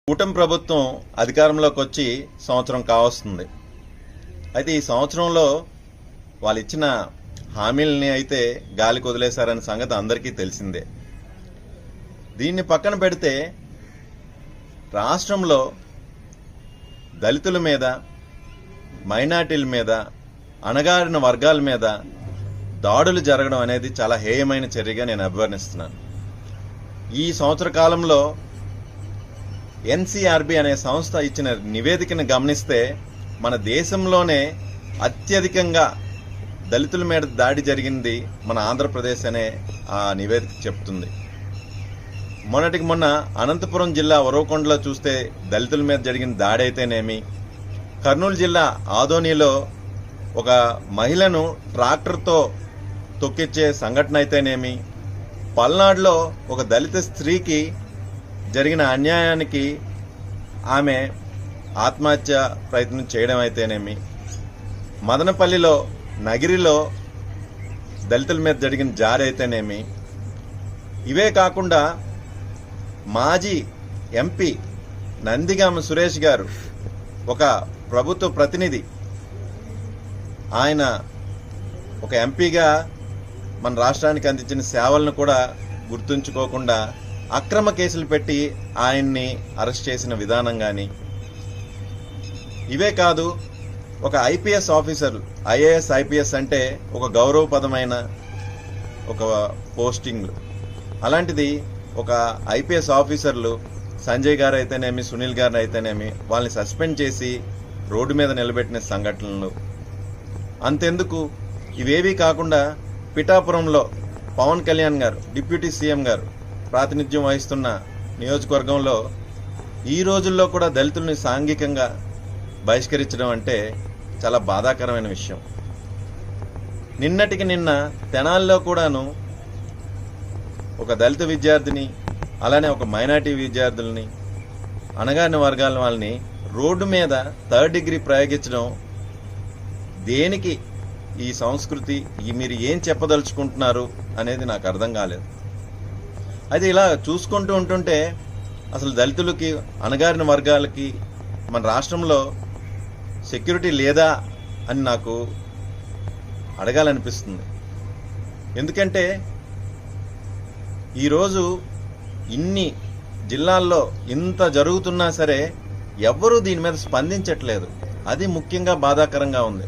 కూటమి ప్రభుత్వం అధికారంలోకి వచ్చి సంవత్సరం కావస్తుంది. అయితే ఈ సంవత్సరంలో వాళ్ళు ఇచ్చిన హామీలని అయితే గాలికి వదిలేశారనే సంగతి అందరికీ తెలిసిందే. దీన్ని పక్కన పెడితే రాష్ట్రంలో దళితుల మీద, మైనార్టీల మీద, అణగారిన వర్గాల మీద దాడులు జరగడం అనేది చాలా హేయమైన చర్యగా నేను అభివర్ణిస్తున్నాను. ఈ సంవత్సర కాలంలో ఎన్సీఆర్బీ అనే సంస్థ ఇచ్చిన నివేదికను గమనిస్తే మన దేశంలోనే అత్యధికంగా దళితుల మీద దాడి జరిగింది మన ఆంధ్రప్రదేశ్ అనే ఆ నివేదిక చెప్తుంది. మొన్నటికి మొన్న అనంతపురం జిల్లా ఉరవకొండలో చూస్తే దళితుల మీద జరిగిన దాడి అయితేనేమి, కర్నూలు జిల్లా ఆదోనిలో ఒక మహిళను ట్రాక్టర్తో తొక్కిచ్చే సంఘటన అయితేనేమి, పల్నాడులో ఒక దళిత స్త్రీకి జరిగిన అన్యాయానికి ఆమె ఆత్మహత్య ప్రయత్నం చేయడం అయితేనేమి, మదనపల్లిలో నగిరిలో దళితుల మీద జరిగిన జారి అయితేనేమి, ఇవే కాకుండా మాజీ ఎంపీ నందిగామ సురేష్ గారు ఒక ప్రభుత్వ ప్రతినిధి, ఆయన ఒక ఎంపీగా మన రాష్ట్రానికి అందించిన సేవలను కూడా గుర్తుంచుకోకుండా అక్రమ కేసులు పెట్టి ఆయన్ని అరెస్ట్ చేసిన విధానం కానీ, ఇవే కాదు ఒక ఐపీఎస్ ఆఫీసర్, ఐఏఎస్ ఐపీఎస్ అంటే ఒక గౌరవపదమైన ఒక పోస్టింగ్, అలాంటిది ఒక ఐపీఎస్ ఆఫీసర్లు సంజయ్ గారు అయితేనేమి, సునీల్ గారు అయితేనేమి వాళ్ళని సస్పెండ్ చేసి రోడ్డు మీద నిలబెట్టిన సంఘటనలు. అంతెందుకు, ఇవేవీ కాకుండా పిఠాపురంలో పవన్ కళ్యాణ్ గారు డిప్యూటీ సీఎం గారు ప్రాతినిధ్యం వహిస్తున్న నియోజకవర్గంలో ఈ రోజుల్లో కూడా దళితుల్ని సాంఘికంగా బహిష్కరించడం అంటే చాలా బాధాకరమైన విషయం. నిన్నటికి నిన్న తెనాలిలో కూడాను ఒక దళిత విద్యార్థిని, అలానే ఒక మైనార్టీ విద్యార్థుల్ని, అణగారిన వర్గాల వాళ్ళని రోడ్డు మీద థర్డ్ డిగ్రీ ప్రయోగించడం దేనికి? ఈ సంస్కృతి మీరు ఏం చెప్పదలుచుకుంటున్నారు అనేది నాకు అర్థం కాలేదు. అయితే ఇలా చూసుకుంటూ ఉంటుంటే అసలు దళితులకి, అణగారిన వర్గాలకి మన రాష్ట్రంలో సెక్యూరిటీ లేదా అని నాకు అడగాలనిపిస్తుంది. ఎందుకంటే ఈరోజు ఇన్ని జిల్లాల్లో ఇంత జరుగుతున్నా సరే ఎవ్వరూ దీని మీద స్పందించట్లేదు. అది ముఖ్యంగా బాధాకరంగా ఉంది.